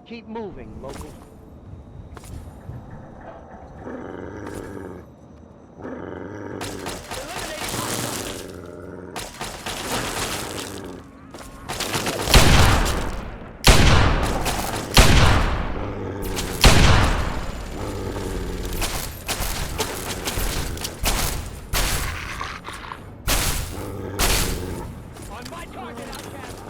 Keep moving, local. On my target, Outcast!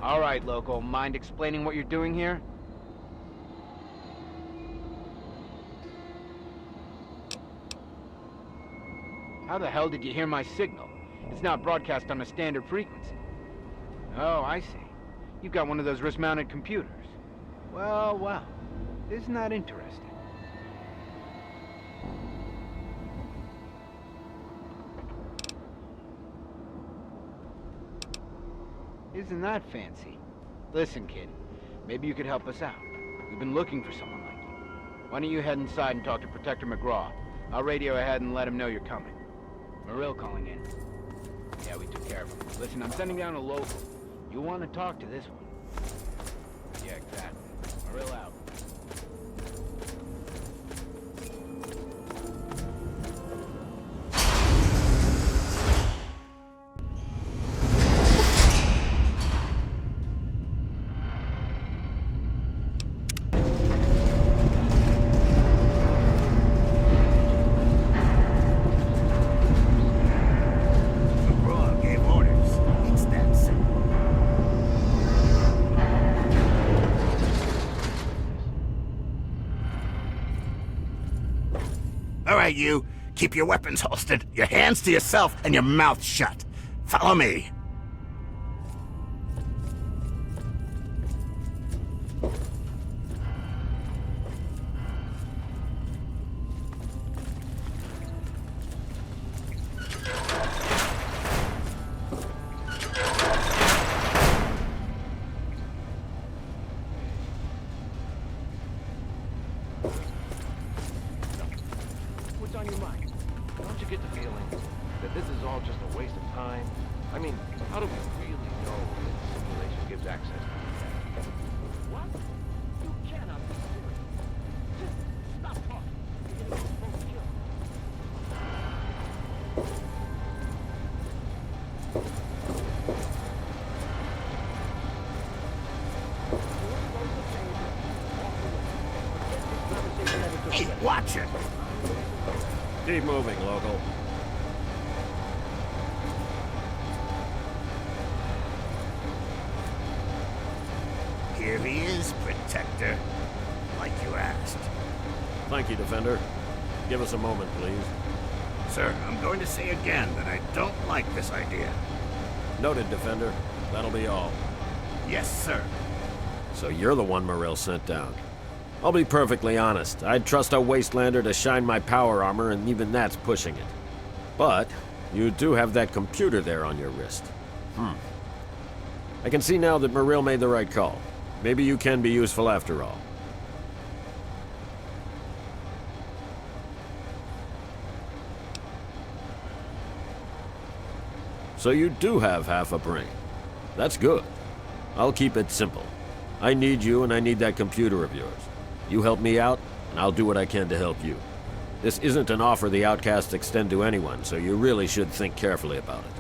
All right, local. Mind explaining what you're doing here? How the hell did you hear my signal? It's not broadcast on a standard frequency. Oh, I see. You've got one of those wrist-mounted computers. Well, well. Isn't that interesting? Isn't that fancy? Listen, kid. Maybe you could help us out. We've been looking for someone like you. Why don't you head inside and talk to Protector McGraw? I'll radio ahead and let him know you're coming. Marill calling in. Yeah, we took care of him. Listen, I'm sending down a local. You want to talk to this one? Yeah, exactly. Marill out. All right, you. Keep your weapons holstered, your hands to yourself, and your mouth shut. Follow me. On your mind. Don't you get the feeling that this is all just a waste of time? I mean, how do we really know that the simulation gives access to that? What? You cannot be serious. Just stop talking. You're gonna get both killed. Hey, watch it. Keep moving, local. Here he is, Protector. like you asked. Thank you, Defender. Give us a moment, please. Sir, I'm going to say again that I don't like this idea. Noted, Defender. That'll be all. Yes, sir. So you're the one Morrell sent down. I'll be perfectly honest. I'd trust a Wastelander to shine my power armor, and even that's pushing it. But you do have that computer there on your wrist. I can see now that Morrell made the right call. Maybe you can be useful after all. So you do have half a brain. That's good. I'll keep it simple. I need you, and I need that computer of yours. You help me out, and I'll do what I can to help you. This isn't an offer the Outcasts extend to anyone, so you really should think carefully about it.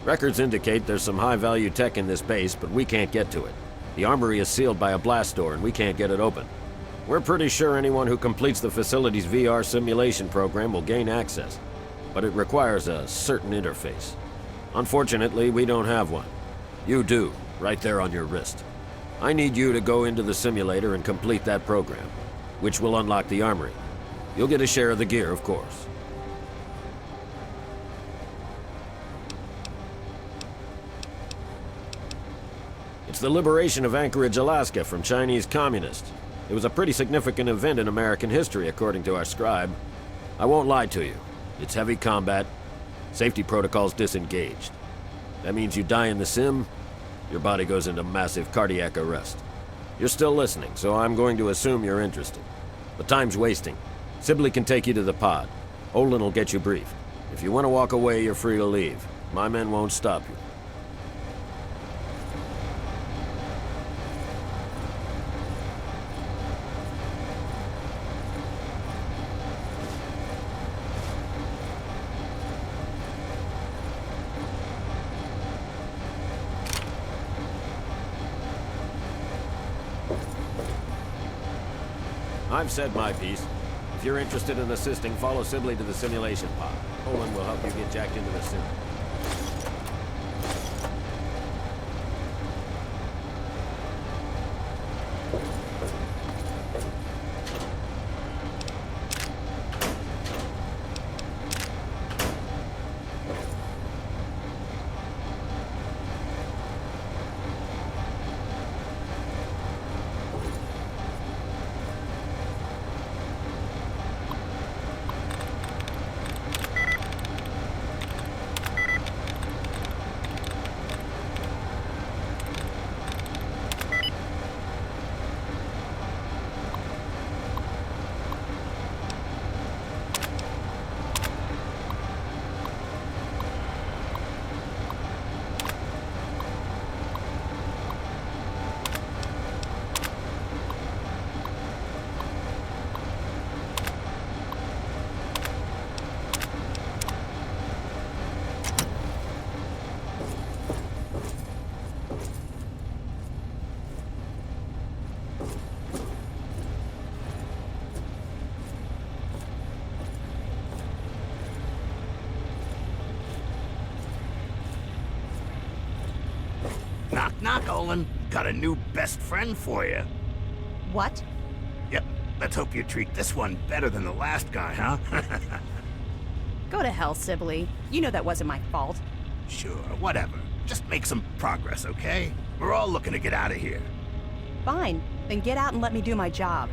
Records indicate there's some high-value tech in this base, but we can't get to it. The armory is sealed by a blast door, and we can't get it open. We're pretty sure anyone who completes the facility's VR simulation program will gain access, but it requires a certain interface. Unfortunately, we don't have one. You do, right there on your wrist. I need you to go into the simulator and complete that program, which will unlock the armory. You'll get a share of the gear, of course. It's the liberation of Anchorage, Alaska from Chinese communists. It was a pretty significant event in American history, according to our scribe. I won't lie to you. It's heavy combat. Safety protocols disengaged. That means you die in the sim, your body goes into massive cardiac arrest. You're still listening, so I'm going to assume you're interested. But time's wasting. Sibley can take you to the pod. Olin will get you briefed. If you want to walk away, you're free to leave. My men won't stop you. I've said my piece. If you're interested in assisting, follow Sibley to the simulation pod. Olin will help you get jacked into the sim. Knock, knock, Olin. Got a new best friend for you. What? Yep, let's hope you treat this one better than the last guy, huh? Go to hell, Sibley. You know that wasn't my fault. Sure, whatever. Just make some progress, okay? We're all looking to get out of here. Fine. Then get out and let me do my job.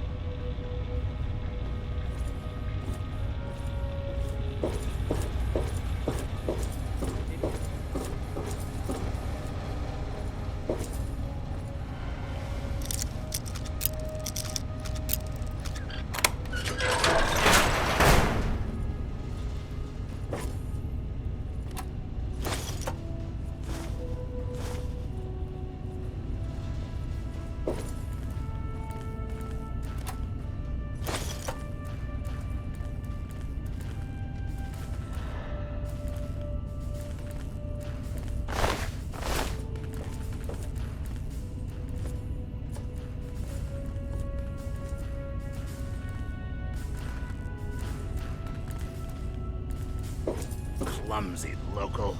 Clumsy local.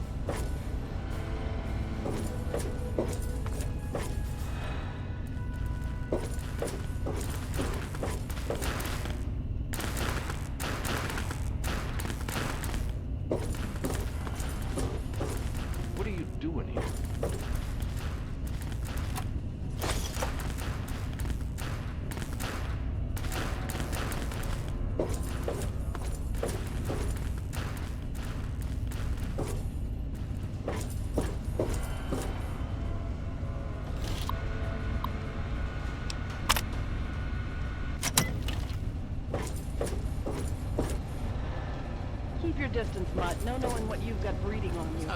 Keep your distance, Mutt. No knowing what you've got breeding on you.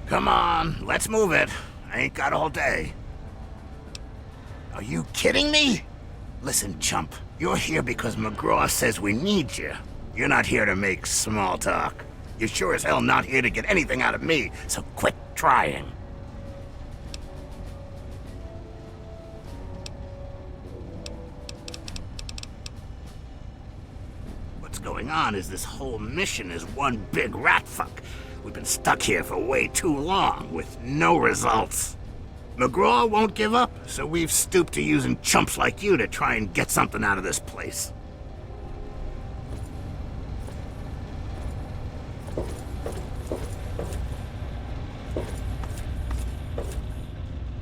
Come on, let's move it. I ain't got all day. Are you kidding me? Listen, chump, you're here because McGraw says we need you. You're not here to make small talk. You're sure as hell not here to get anything out of me, so quit trying. What's going on is this whole mission is one big rat fuck. We've been stuck here for way too long, with no results. McGraw won't give up, so we've stooped to using chumps like you to try and get something out of this place.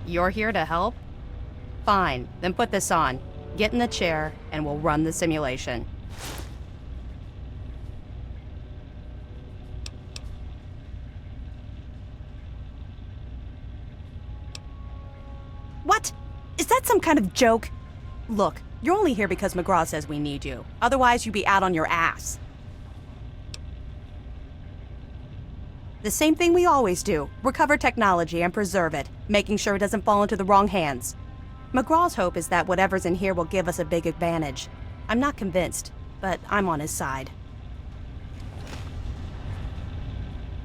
You're here to help? Fine, then put this on. Get in the chair, and we'll run the simulation. What? Is that some kind of joke? Look, you're only here because McGraw says we need you. Otherwise, you'd be out on your ass. The same thing we always do. Recover technology and preserve it, making sure it doesn't fall into the wrong hands. McGraw's hope is that whatever's in here will give us a big advantage. I'm not convinced, but I'm on his side.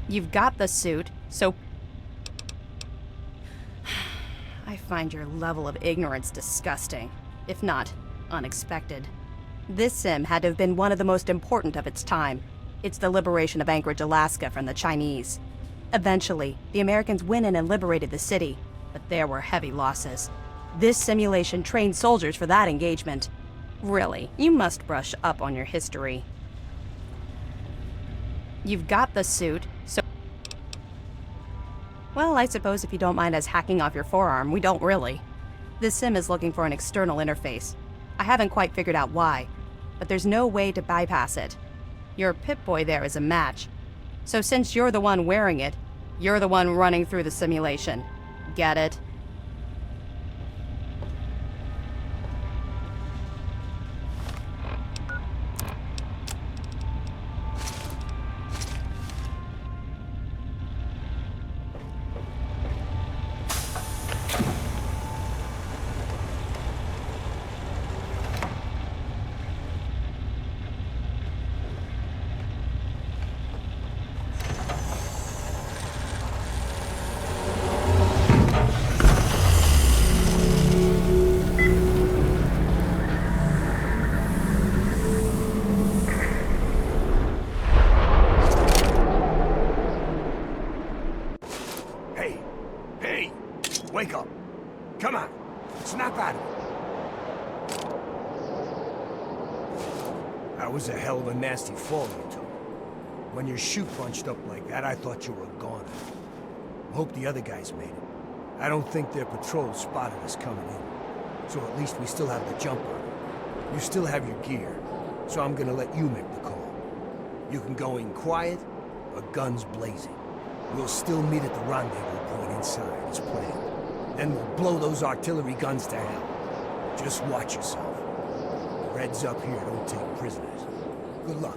You've got the suit, so... I find your level of ignorance disgusting, if not unexpected. This sim had to have been one of the most important of its time. It's the liberation of Anchorage, Alaska from the Chinese. Eventually, the Americans went in and liberated the city, but there were heavy losses. This simulation trained soldiers for that engagement. Really, you must brush up on your history. You've got the suit, so... Well, I suppose if you don't mind us hacking off your forearm, we don't really. This sim is looking for an external interface. I haven't quite figured out why, but there's no way to bypass it. Your Pip-Boy there is a match. So since you're the one wearing it, you're the one running through the simulation. Get it? Wake up. Come on. Snap out of it. That was a hell of a nasty fall you took. When your chute bunched up like that, I thought you were a goner. Hope the other guys made it. I don't think their patrol spotted us coming in. So at least we still have the jump on it. You still have your gear, so I'm gonna let you make the call. You can go in quiet, or guns blazing. We'll still meet at the rendezvous point inside, as planned. Then we'll blow those artillery guns to hell. Just watch yourself. The Reds up here don't take prisoners. Good luck.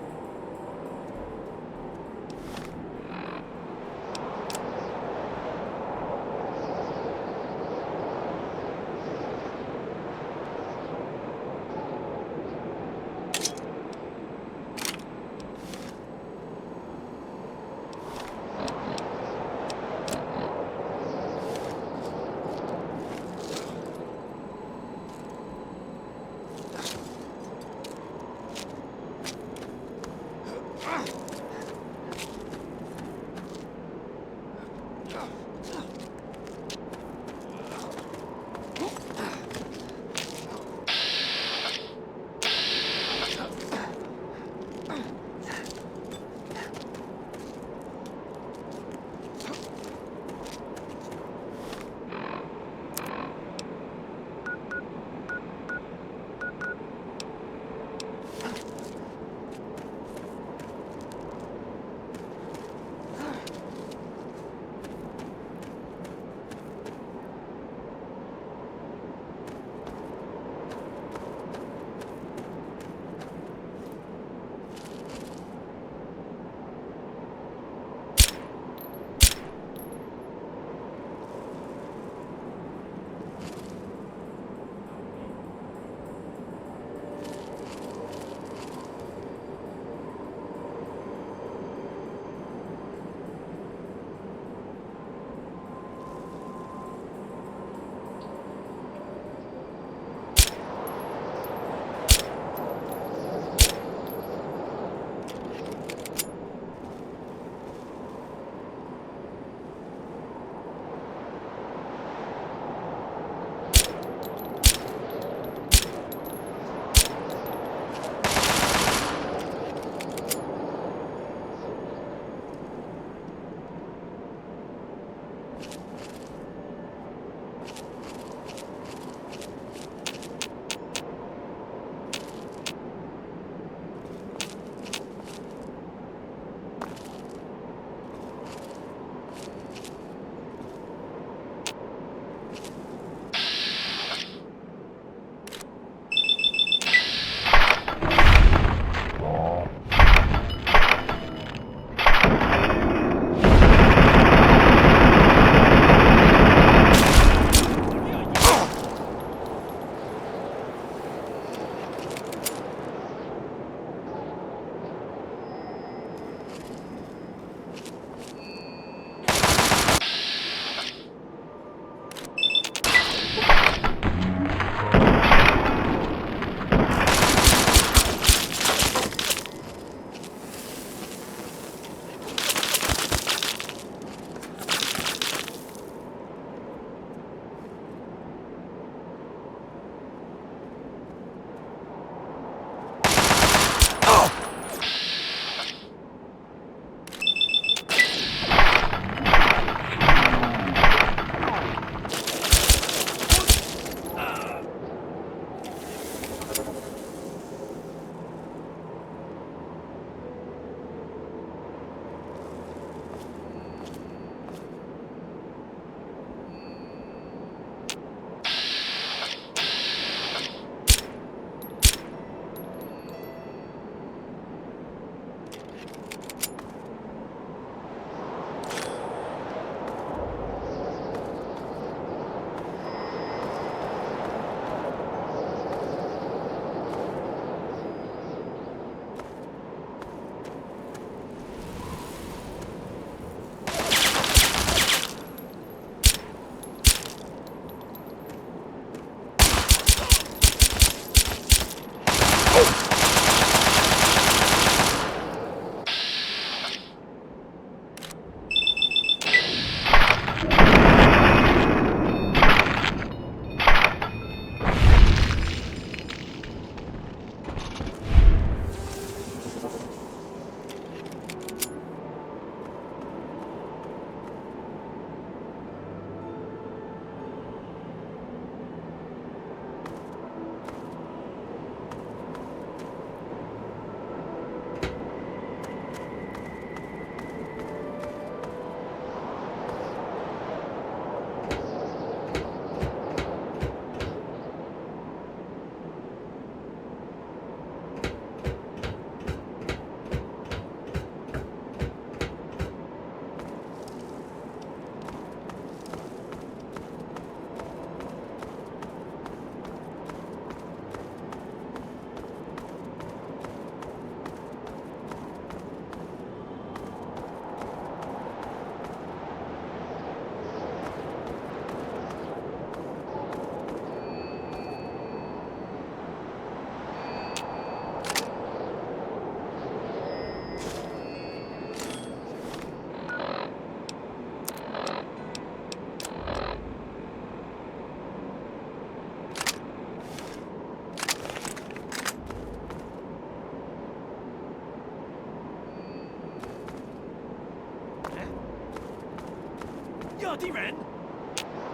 这地人，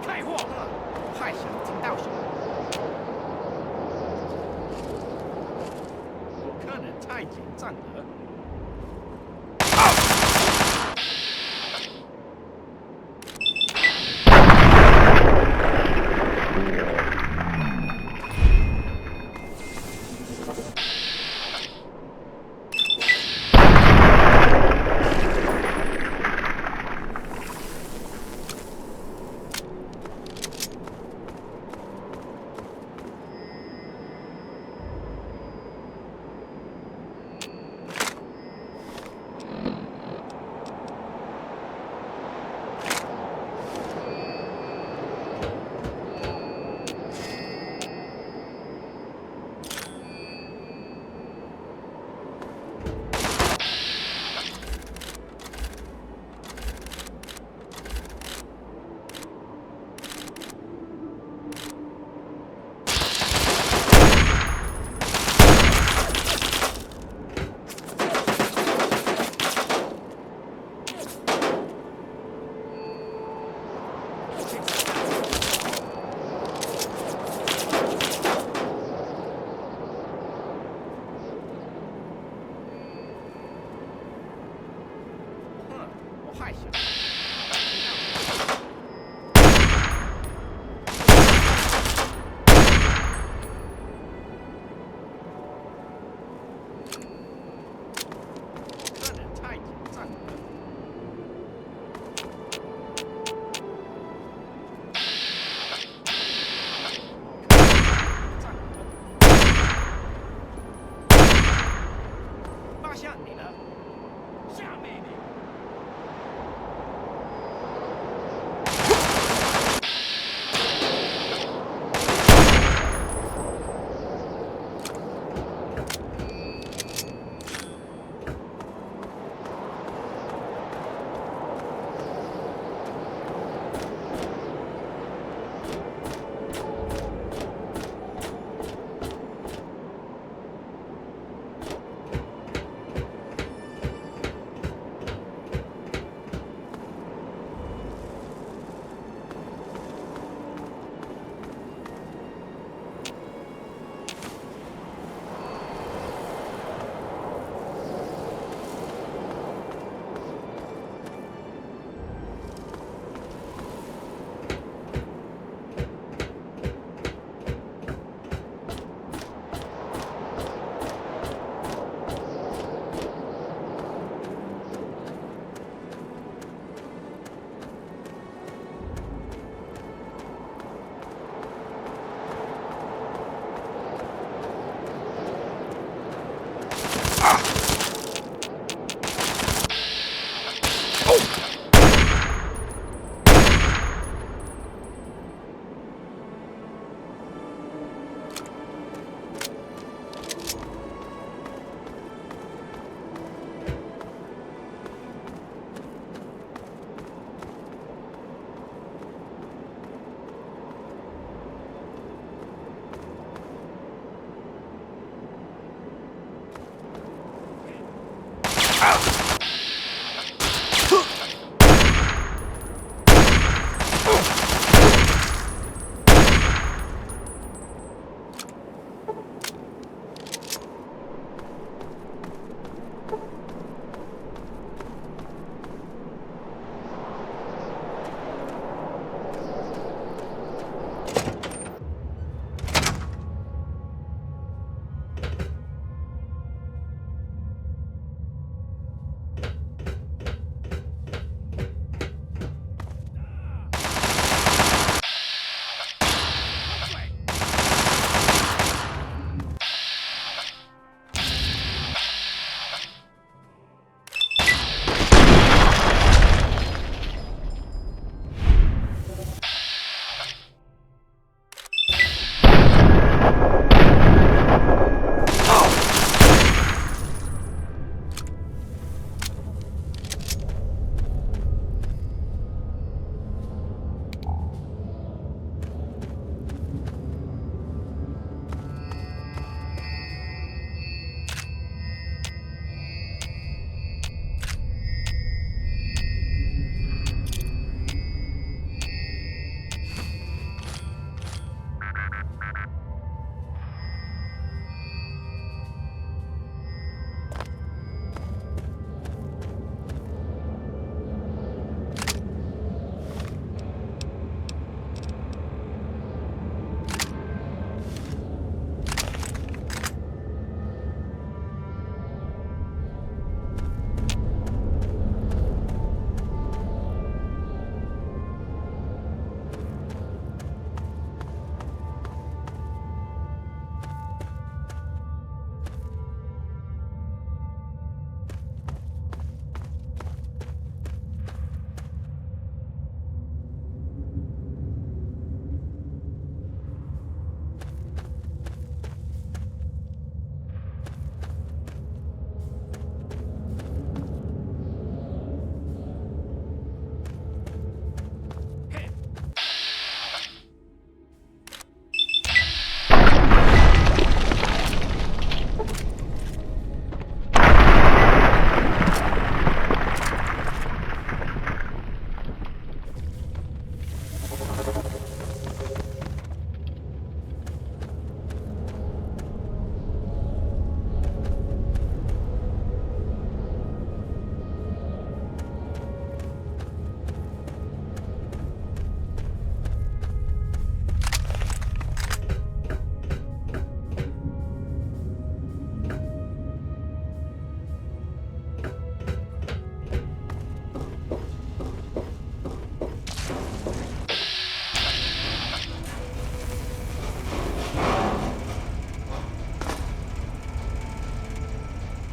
太货了，太小，请到手。我看人太紧张了。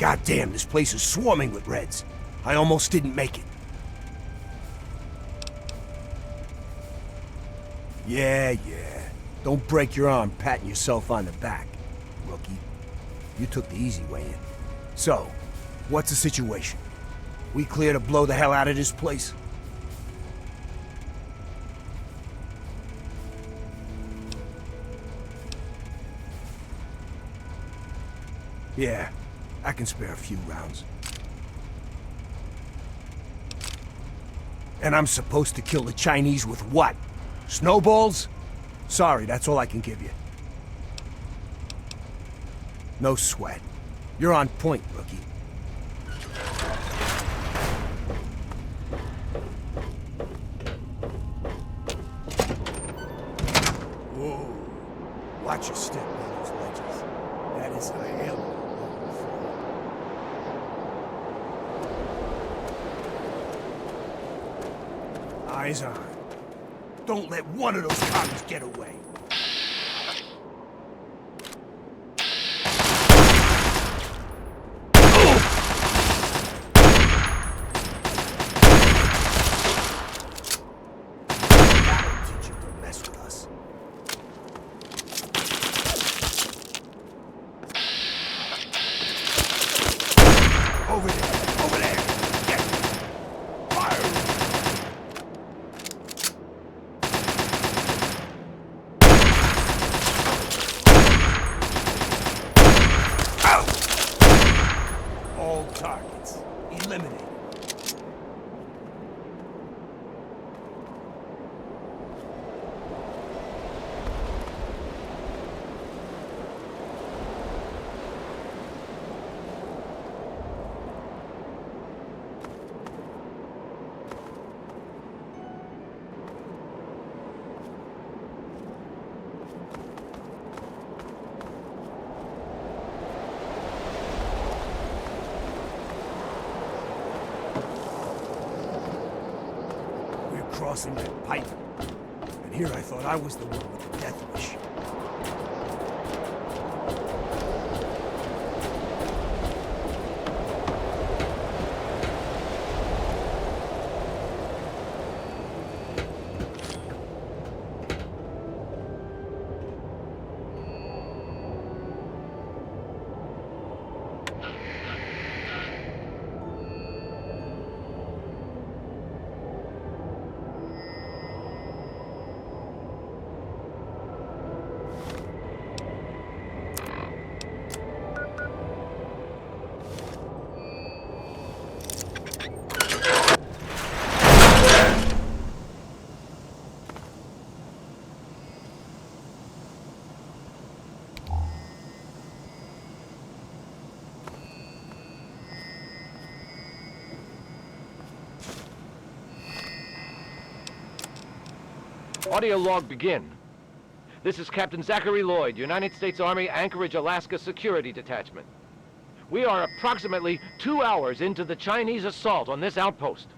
Goddamn, this place is swarming with Reds. I almost didn't make it. Yeah. Don't break your arm patting yourself on the back, rookie. You took the easy way in. So, what's the situation? We clear to blow the hell out of this place? Yeah, I can spare a few rounds. And I'm supposed to kill the Chinese with what? Snowballs? Sorry, that's all I can give you. No sweat. You're on point, rookie. Whoa. Watch your step on those ledges. That is a hell of a roll for. Eyes on. Don't let one of those commies get away. Targets eliminated. Crossing that pipe. And here I thought I was the one with the death wish. Audio log begin. This is Captain Zachary Lloyd, United States Army, Anchorage, Alaska Security Detachment. We are approximately 2 hours into the Chinese assault on this outpost.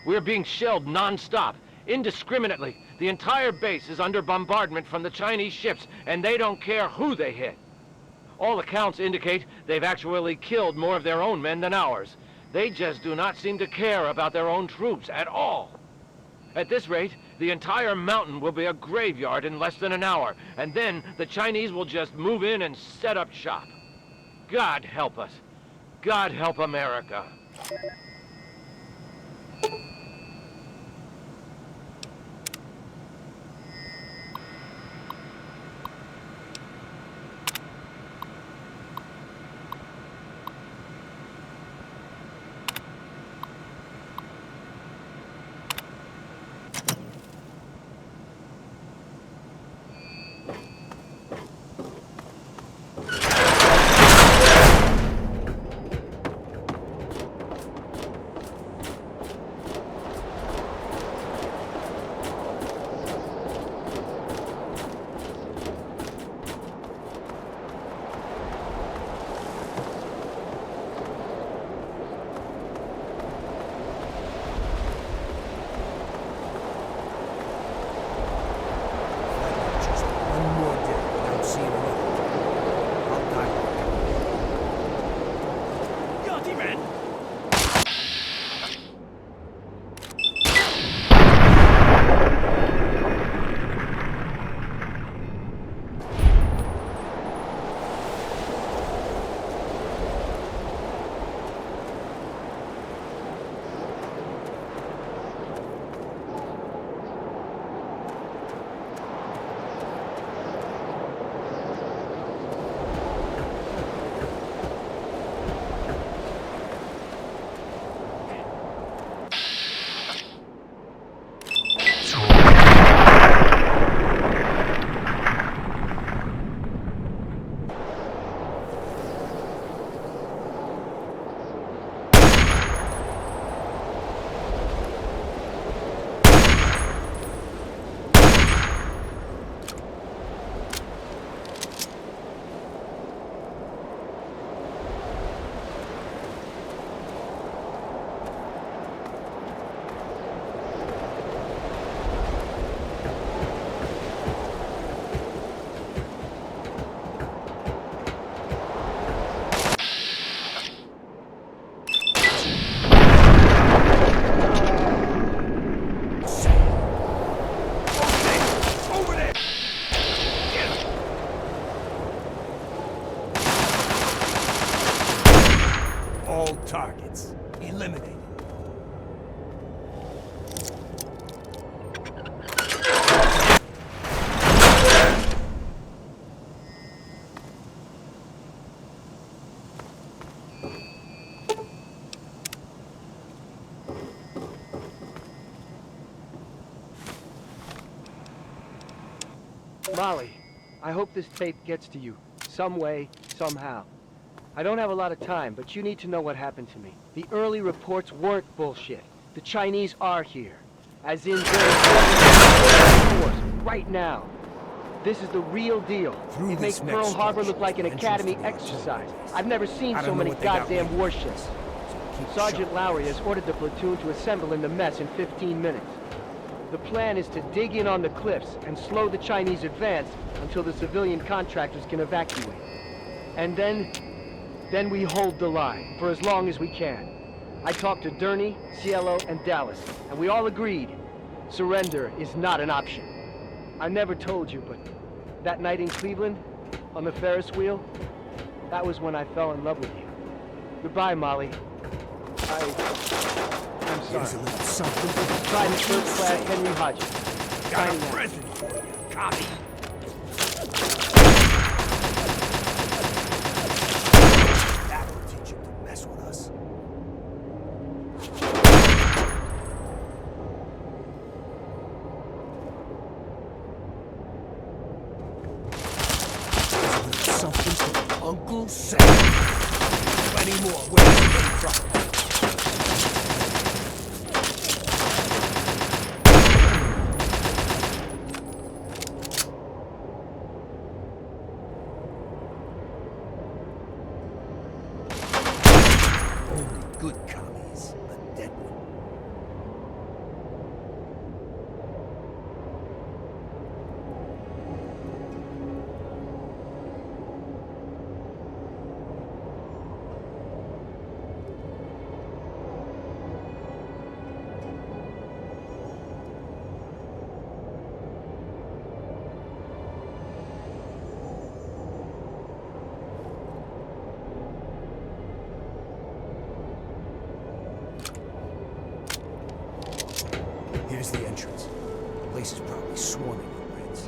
We are being shelled non-stop, indiscriminately. The entire base is under bombardment from the Chinese ships, and they don't care who they hit. All accounts indicate they've actually killed more of their own men than ours. They just do not seem to care about their own troops at all. At this rate, the entire mountain will be a graveyard in less than an hour, and then the Chinese will just move in and set up shop. God help us. God help America. Molly, I hope this tape gets to you. Some way, somehow. I don't have a lot of time, but you need to know what happened to me. The early reports weren't bullshit. The Chinese are here. As in, force, right now. This is the real deal. It makes Pearl Harbor look like an academy exercise. I've never seen so many goddamn warships. Sergeant Lowry has ordered the platoon to assemble in the mess in 15 minutes. The plan is to dig in on the cliffs and slow the Chinese advance until the civilian contractors can evacuate. And then we hold the line for as long as we can. I talked to Durney, Cielo, and Dallas, and we all agreed surrender is not an option. I never told you, but that night in Cleveland, on the Ferris wheel, that was when I fell in love with you. Goodbye, Molly. I'm sorry. Here's a little something. Private First Class Henry Hodges. Got a Signing out. present for you, copy. That will teach him to mess with us. Here's a little something from Uncle Sam. Plenty more. Where did you get from? Good commies, a dead one. Here's the entrance. The place is probably swarming with Reds.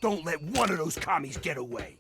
Don't let one of those commies get away.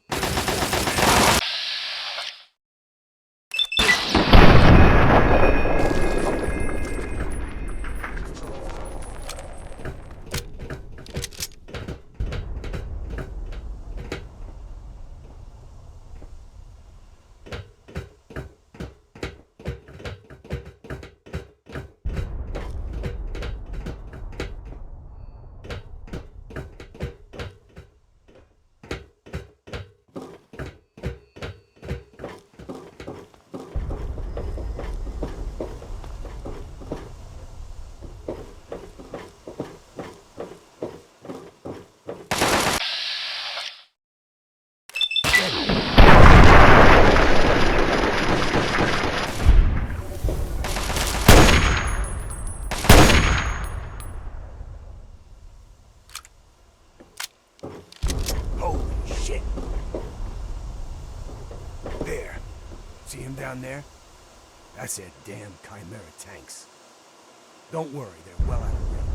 Down there? That's their damn Chimera tanks. Don't worry, they're well out of range.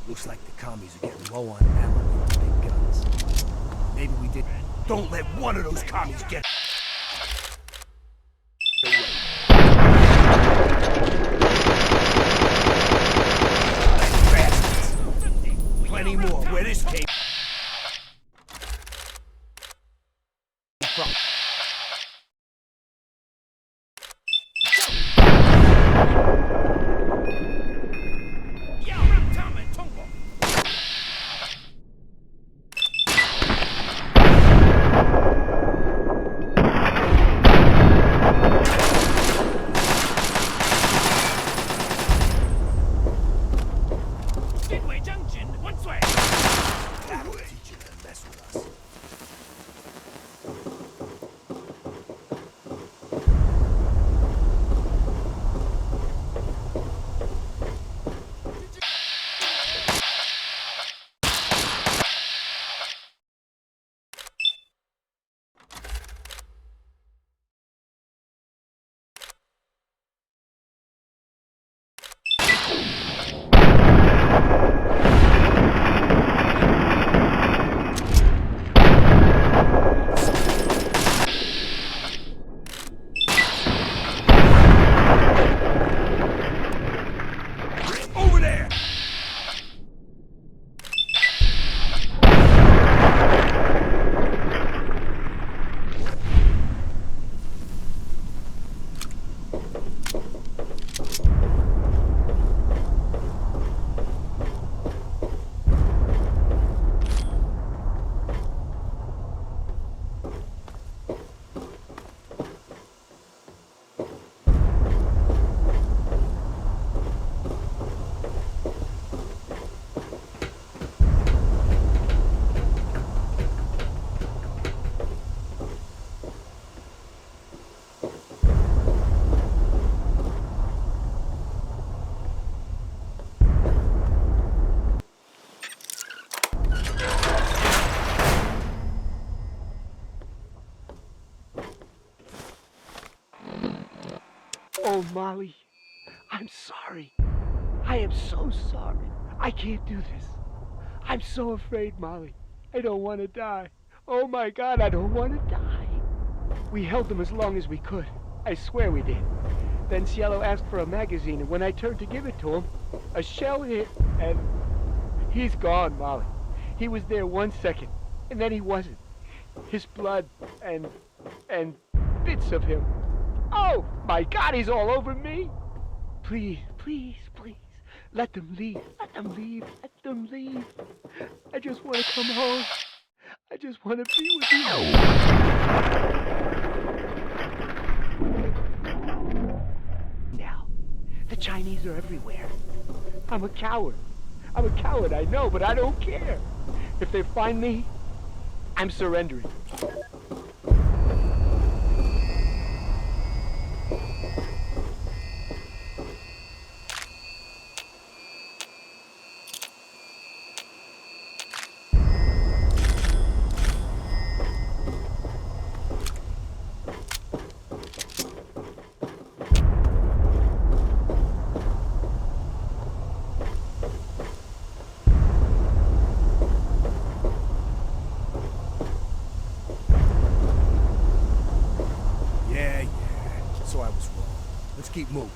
Looks like the commies are getting low on ammo for big guns. Maybe we did. Don't let one of those commies get away. Plenty more. Where this came from. Oh, Molly, I'm sorry. I am so sorry. I can't do this. I'm so afraid, Molly. I don't want to die. Oh my God, I don't want to die. We held them as long as we could. I swear we did. Then Cielo asked for a magazine, and when I turned to give it to him, a shell hit, and he's gone, Molly. He was there 1 second, and then he wasn't. His blood and bits of him. Oh my God, he's all over me. Please, please, please. Let them leave. Let them leave. Let them leave. I just want to come home. I just want to be with you. Now, the Chinese are everywhere. I'm a coward. I'm a coward, I know, but I don't care. If they find me, I'm surrendering. So I was wrong. Let's keep moving.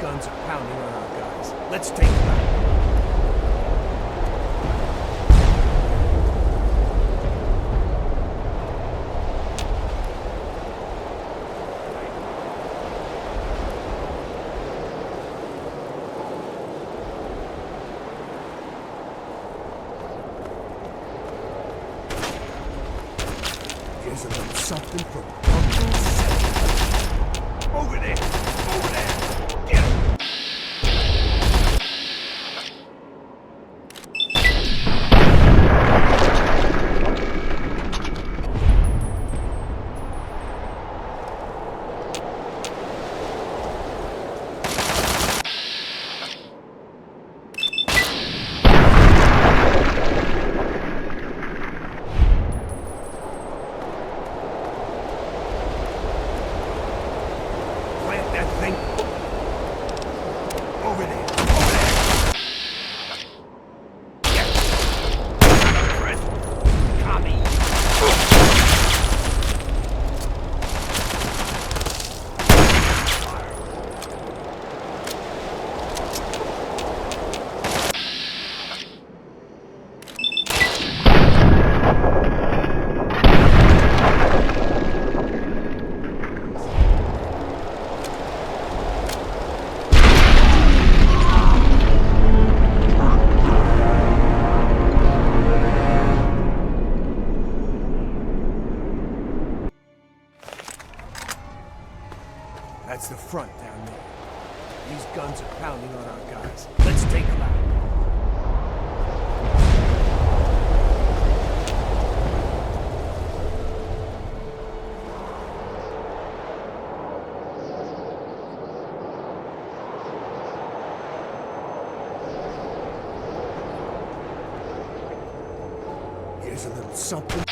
guns are pounding on our guys. Let's take them out. Here's a little something from Uncle Sam. Over there! Over there! Get him! Plant that thing. Over there. Over there. Get. Breath. Commie. That's the front down there. These guns are pounding on our guys. Let's take them out. Here's a little something.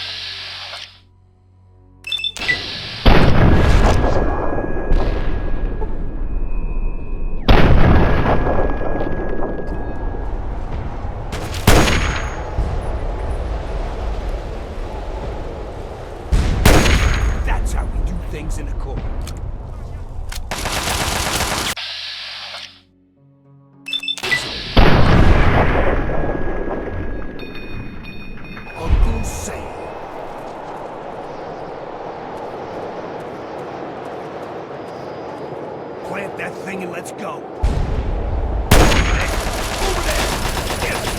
That's how we do things in a court. Uncle Sam. Plant that thing and let's go. Over there. Get him.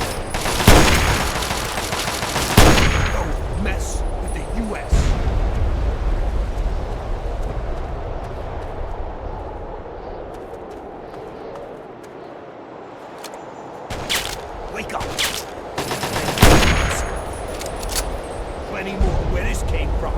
Don't mess with the U.S. Wake up! Plenty more where this came from.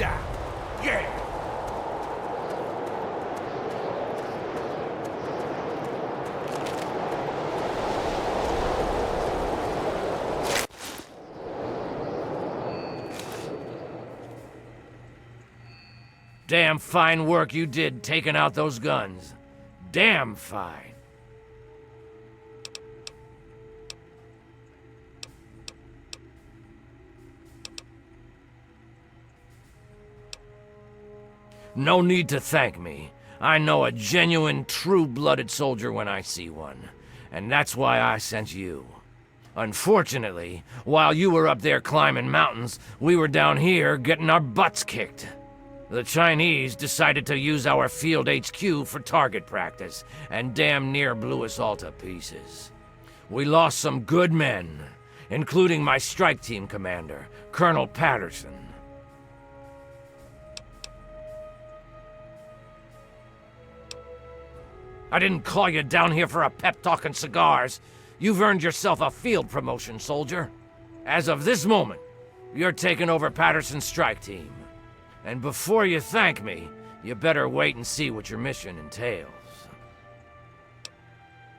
down. Yeah! Damn fine work you did taking out those guns. Damn fine. No need to thank me. I know a genuine, true-blooded soldier when I see one. And that's why I sent you. Unfortunately, while you were up there climbing mountains, we were down here getting our butts kicked. The Chinese decided to use our field HQ for target practice, and damn near blew us all to pieces. We lost some good men, including my strike team commander, Colonel Patterson. I didn't call you down here for a pep talk and cigars. You've earned yourself a field promotion, soldier. As of this moment, you're taking over Patterson's strike team. And before you thank me, you better wait and see what your mission entails.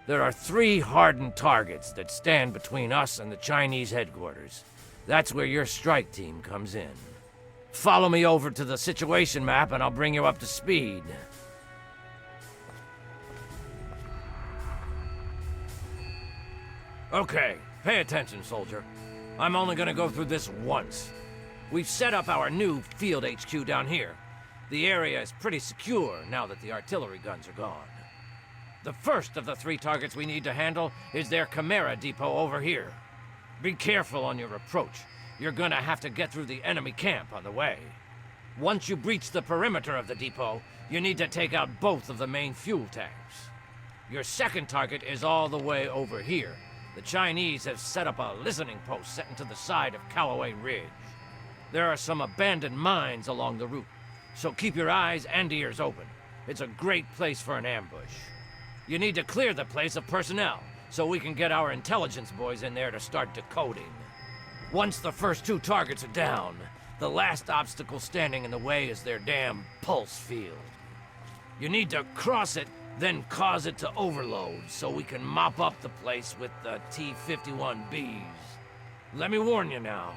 There are 3 hardened targets that stand between us and the Chinese headquarters. That's where your strike team comes in. Follow me over to the situation map and I'll bring you up to speed. Okay, pay attention, soldier. I'm only gonna go through this once. We've set up our new field HQ down here. The area is pretty secure now that the artillery guns are gone. The first of the 3 targets we need to handle is their Chimera depot over here. Be careful on your approach. You're gonna have to get through the enemy camp on the way. Once you breach the perimeter of the depot, you need to take out both of the main fuel tanks. Your second target is all the way over here. The Chinese have set up a listening post set into the side of Callaway Ridge. There are some abandoned mines along the route, so keep your eyes and ears open. It's a great place for an ambush. You need to clear the place of personnel, so we can get our intelligence boys in there to start decoding. Once the first 2 targets are down, the last obstacle standing in the way is their damn pulse field. You need to cross it, then cause it to overload, so we can mop up the place with the T-51Bs. Let me warn you now.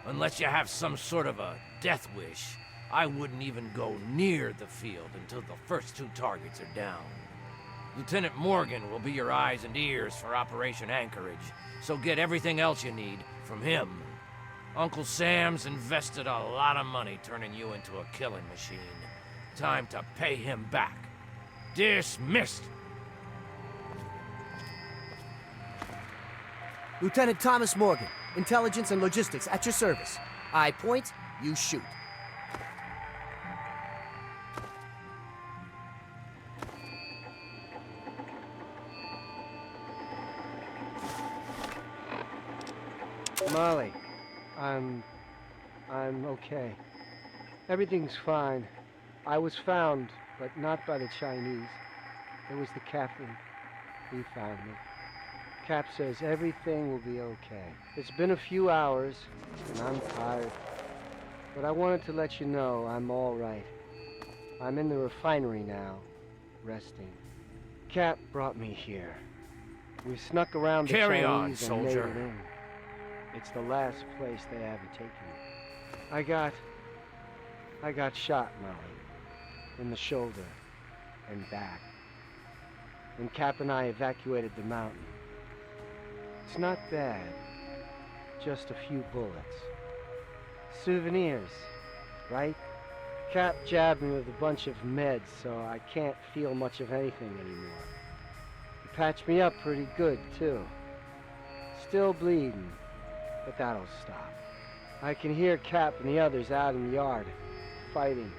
Unless you have some sort of a death wish, I wouldn't even go near the field until the first 2 targets are down. Lieutenant Morgan will be your eyes and ears for Operation Anchorage, so get everything else you need from him. Uncle Sam's invested a lot of money turning you into a killing machine. Time to pay him back. Dismissed! Lieutenant Thomas Morgan, Intelligence and Logistics at your service. I point, you shoot. Molly, I'm okay. Everything's fine. I was found, but not by the Chinese. It was the captain. He found me. Cap says everything will be okay. It's been a few hours, and I'm tired. But I wanted to let you know I'm all right. I'm in the refinery now, resting. Cap brought me here. We snuck around the Carry on, Chinese and made soldier. it in. It's the last place they haven't taken me. I got shot, Molly, in the shoulder and back. And Cap and I evacuated the mountain. It's not bad. Just a few bullets. Souvenirs, right? Cap jabbed me with a bunch of meds, so I can't feel much of anything anymore. He patched me up pretty good, too. Still bleeding, but that'll stop. I can hear Cap and the others out in the yard, fighting.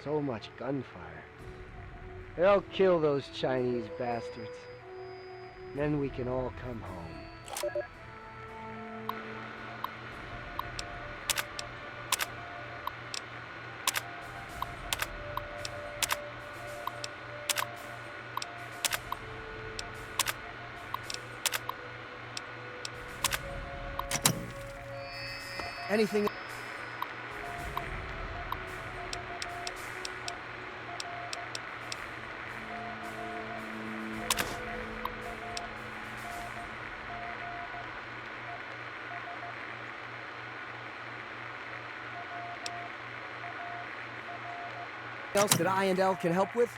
So much gunfire. They'll kill those Chinese bastards. Then we can all come home. Anything? else that I and L can help with?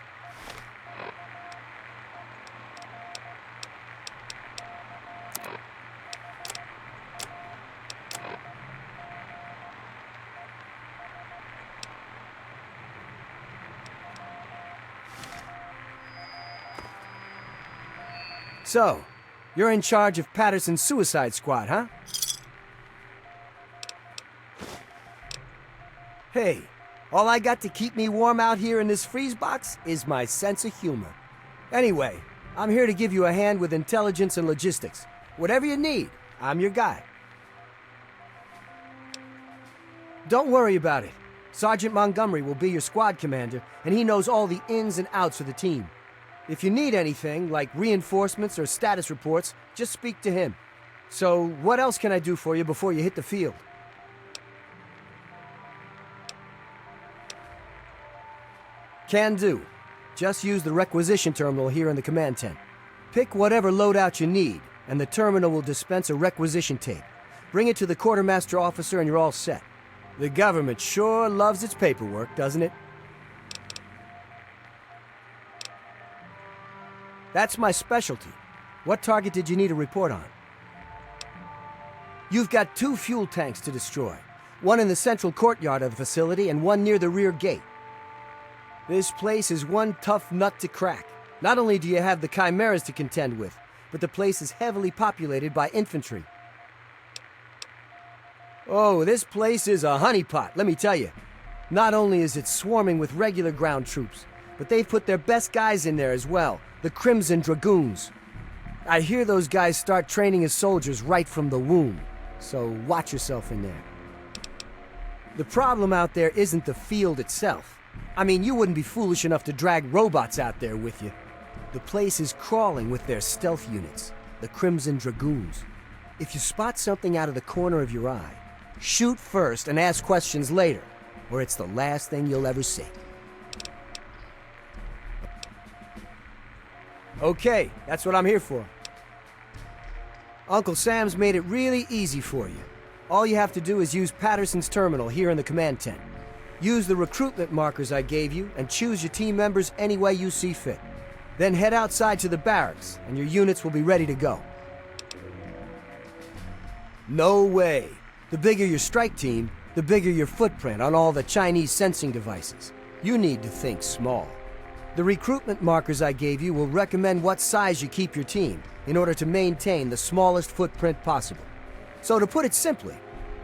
So, you're in charge of Patterson's suicide squad, huh? Hey, all I got to keep me warm out here in this freeze box is my sense of humor. Anyway, I'm here to give you a hand with intelligence and logistics. Whatever you need, I'm your guy. Don't worry about it. Sergeant Montgomery will be your squad commander, and he knows all the ins and outs of the team. If you need anything, like reinforcements or status reports, just speak to him. So, what else can I do for you before you hit the field? Can do. Just use the requisition terminal here in the command tent. Pick whatever loadout you need, and the terminal will dispense a requisition tape. Bring it to the quartermaster officer and you're all set. The government sure loves its paperwork, doesn't it? That's my specialty. What target did you need a report on? You've got 2 fuel tanks to destroy. One in the central courtyard of the facility and one near the rear gate. This place is one tough nut to crack. Not only do you have the chimeras to contend with, but the place is heavily populated by infantry. Oh, this place is a honeypot, let me tell you. Not only is it swarming with regular ground troops, but they've put their best guys in there as well, the Crimson Dragoons. I hear those guys start training as soldiers right from the womb, so watch yourself in there. The problem out there isn't the field itself. I mean, you wouldn't be foolish enough to drag robots out there with you. The place is crawling with their stealth units, the Crimson Dragoons. If you spot something out of the corner of your eye, shoot first and ask questions later, or it's the last thing you'll ever see. Okay, that's what I'm here for. Uncle Sam's made it really easy for you. All you have to do is use Patterson's terminal here in the command tent. Use the recruitment markers I gave you and choose your team members any way you see fit. Then head outside to the barracks and your units will be ready to go. No way. The bigger your strike team, the bigger your footprint on all the Chinese sensing devices. You need to think small. The recruitment markers I gave you will recommend what size you keep your team in order to maintain the smallest footprint possible. So to put it simply,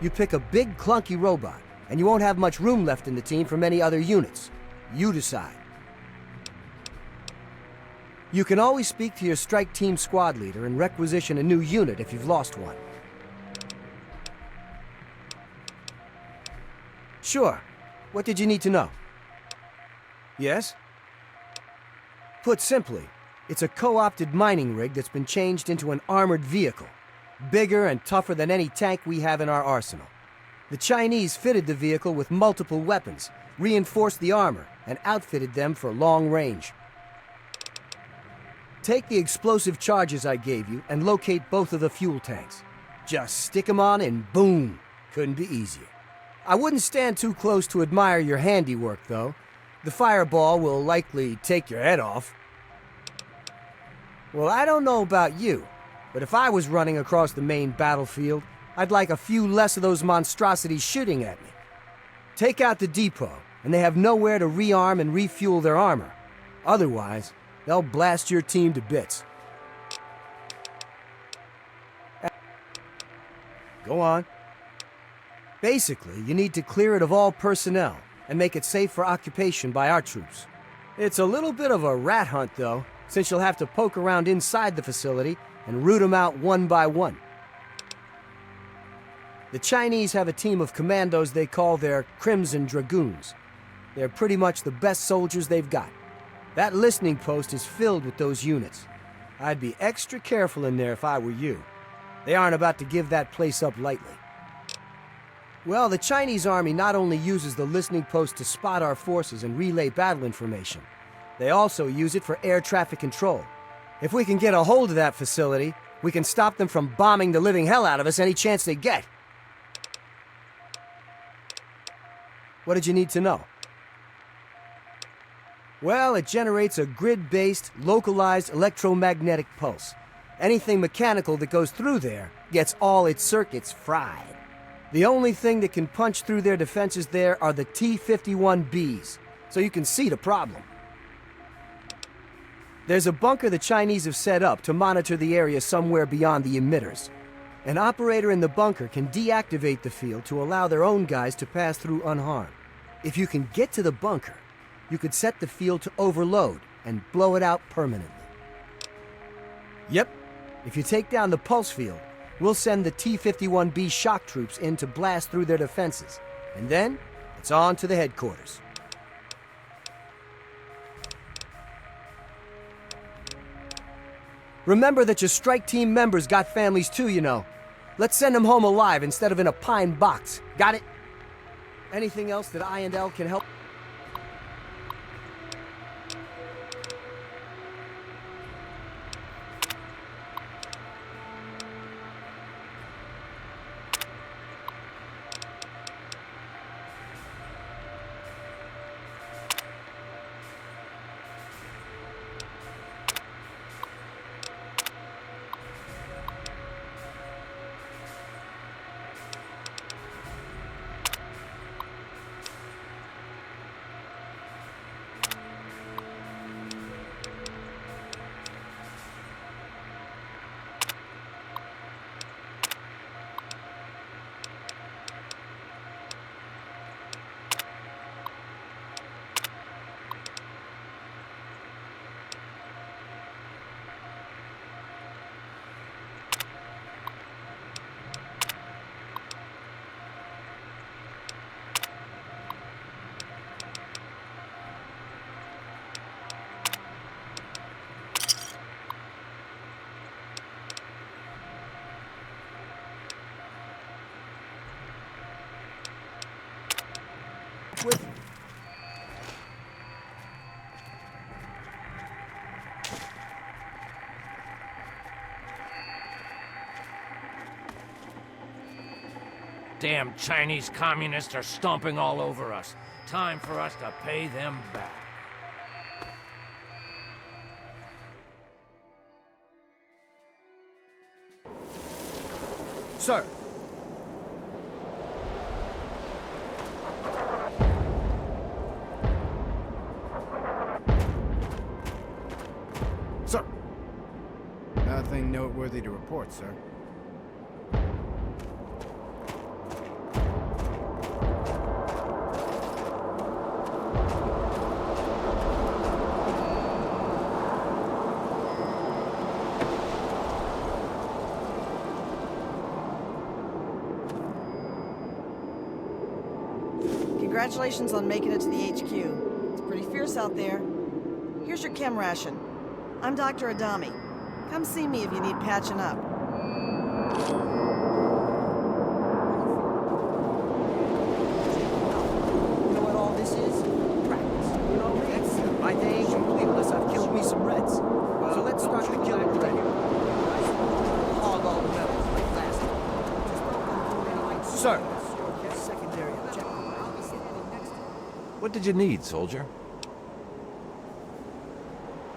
you pick a big clunky robot and you won't have much room left in the team for many other units. You decide. You can always speak to your strike team squad leader and requisition a new unit if you've lost one. Sure. What did you need to know? Yes? Put simply, it's a co-opted mining rig that's been changed into an armored vehicle. Bigger and tougher than any tank we have in our arsenal. The Chinese fitted the vehicle with multiple weapons, reinforced the armor, and outfitted them for long range. Take the explosive charges I gave you and locate both of the fuel tanks. Just stick them on and boom! Couldn't be easier. I wouldn't stand too close to admire your handiwork, though. The fireball will likely take your head off. Well, I don't know about you, but if I was running across the main battlefield, I'd like a few less of those monstrosities shooting at me. Take out the depot, and they have nowhere to rearm and refuel their armor. Otherwise, they'll blast your team to bits. Go on. Basically, you need to clear it of all personnel and make it safe for occupation by our troops. It's a little bit of a rat hunt, though, since you'll have to poke around inside the facility and root them out one by one. The Chinese have a team of commandos they call their Crimson Dragoons. They're pretty much the best soldiers they've got. That listening post is filled with those units. I'd be extra careful in there if I were you. They aren't about to give that place up lightly. Well, the Chinese army not only uses the listening post to spot our forces and relay battle information, they also use it for air traffic control. If we can get a hold of that facility, we can stop them from bombing the living hell out of us any chance they get. What did you need to know? Well, it generates a grid-based, localized electromagnetic pulse. Anything mechanical that goes through there gets all its circuits fried. The only thing that can punch through their defenses there are the T-51Bs, so you can see the problem. There's a bunker the Chinese have set up to monitor the area somewhere beyond the emitters. An operator in the bunker can deactivate the field to allow their own guys to pass through unharmed. If you can get to the bunker, you could set the field to overload and blow it out permanently. Yep, if you take down the pulse field, we'll send the T-51B shock troops in to blast through their defenses. And then, it's on to the headquarters. Remember that your strike team members got families too, you know. Let's send them home alive instead of in a pine box. Got it? Anything else that I&L can help? With Damn Chinese communists are stomping all over us. Time for us to pay them back. Sir. Sir. Nothing noteworthy to report, sir. Congratulations on making it to the HQ. It's pretty fierce out there. Here's your chem ration. I'm Dr. Adami. Come see me if you need patching up. You know what all this is? Practice. You know me? My day ain't complete unless I've killed me some Reds. So let's start the killing already. Hog all the medals like last time. Sir. Secondary objective. What did you need, soldier?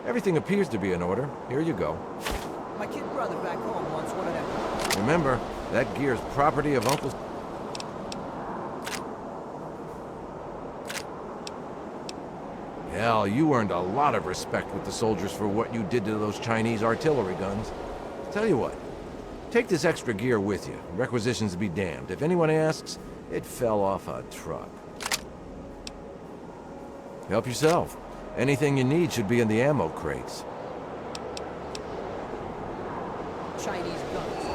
Everything appears to be in order. Here you go. My kid brother back home wants one of them. Remember, that gear's property of Uncle... Hell, you earned a lot of respect with the soldiers for what you did to those Chinese artillery guns. Tell you what, take this extra gear with you. Requisitions be damned. If anyone asks, it fell off a truck. Help yourself. Anything you need should be in the ammo crates. Chinese guns.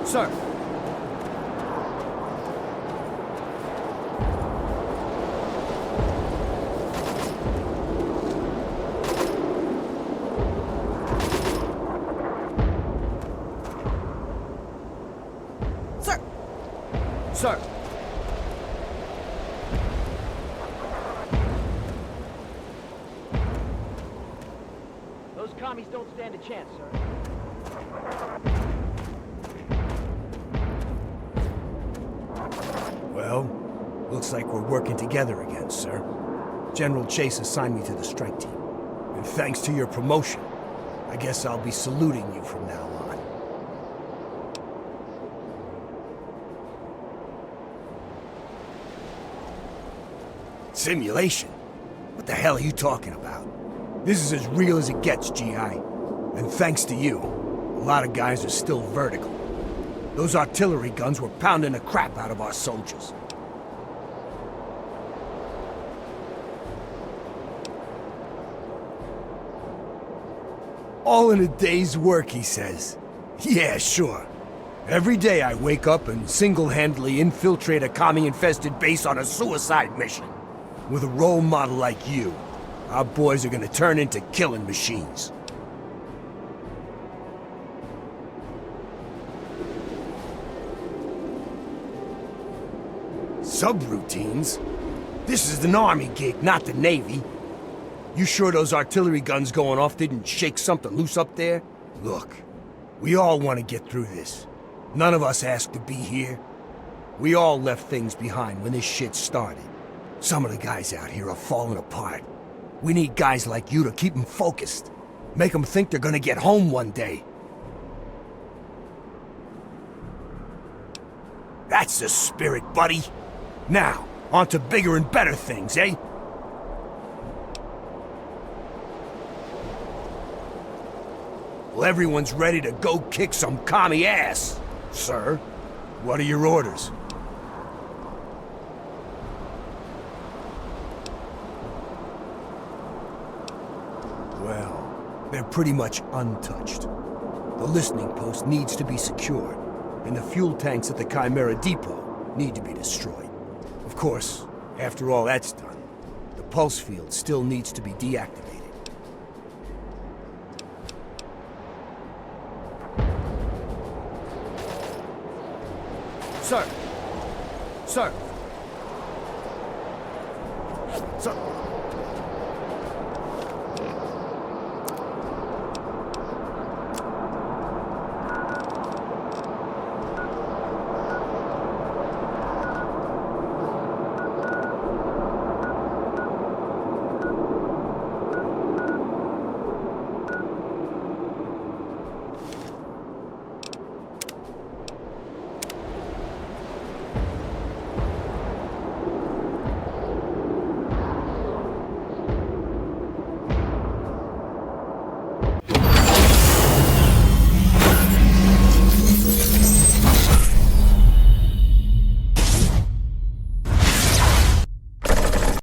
Sir. commies don't stand a chance, sir. Well, looks like we're working together again, sir. General Chase assigned me to the strike team. And thanks to your promotion, I guess I'll be saluting you from now on. Simulation? What the hell are you talking about? This is as real as it gets, G.I. And thanks to you, a lot of guys are still vertical. Those artillery guns were pounding the crap out of our soldiers. All in a day's work, he says. Yeah, sure. Every day I wake up and single-handedly infiltrate a commie-infested base on a suicide mission. With a role model like you, our boys are gonna turn into killing machines. Subroutines? This is an Army gig, not the Navy. You sure those artillery guns going off didn't shake something loose up there? Look, we all want to get through this. None of us asked to be here. We all left things behind when this shit started. Some of the guys out here are falling apart. We need guys like you to keep them focused. Make them think they're gonna get home one day. That's the spirit, buddy. Now, on to bigger and better things, eh? Well, everyone's ready to go kick some commie ass. Sir, what are your orders? Well, they're pretty much untouched. The listening post needs to be secured, and the fuel tanks at the Chimera Depot need to be destroyed. Of course, after all that's done, the pulse field still needs to be deactivated. Sir! Sir! Sir!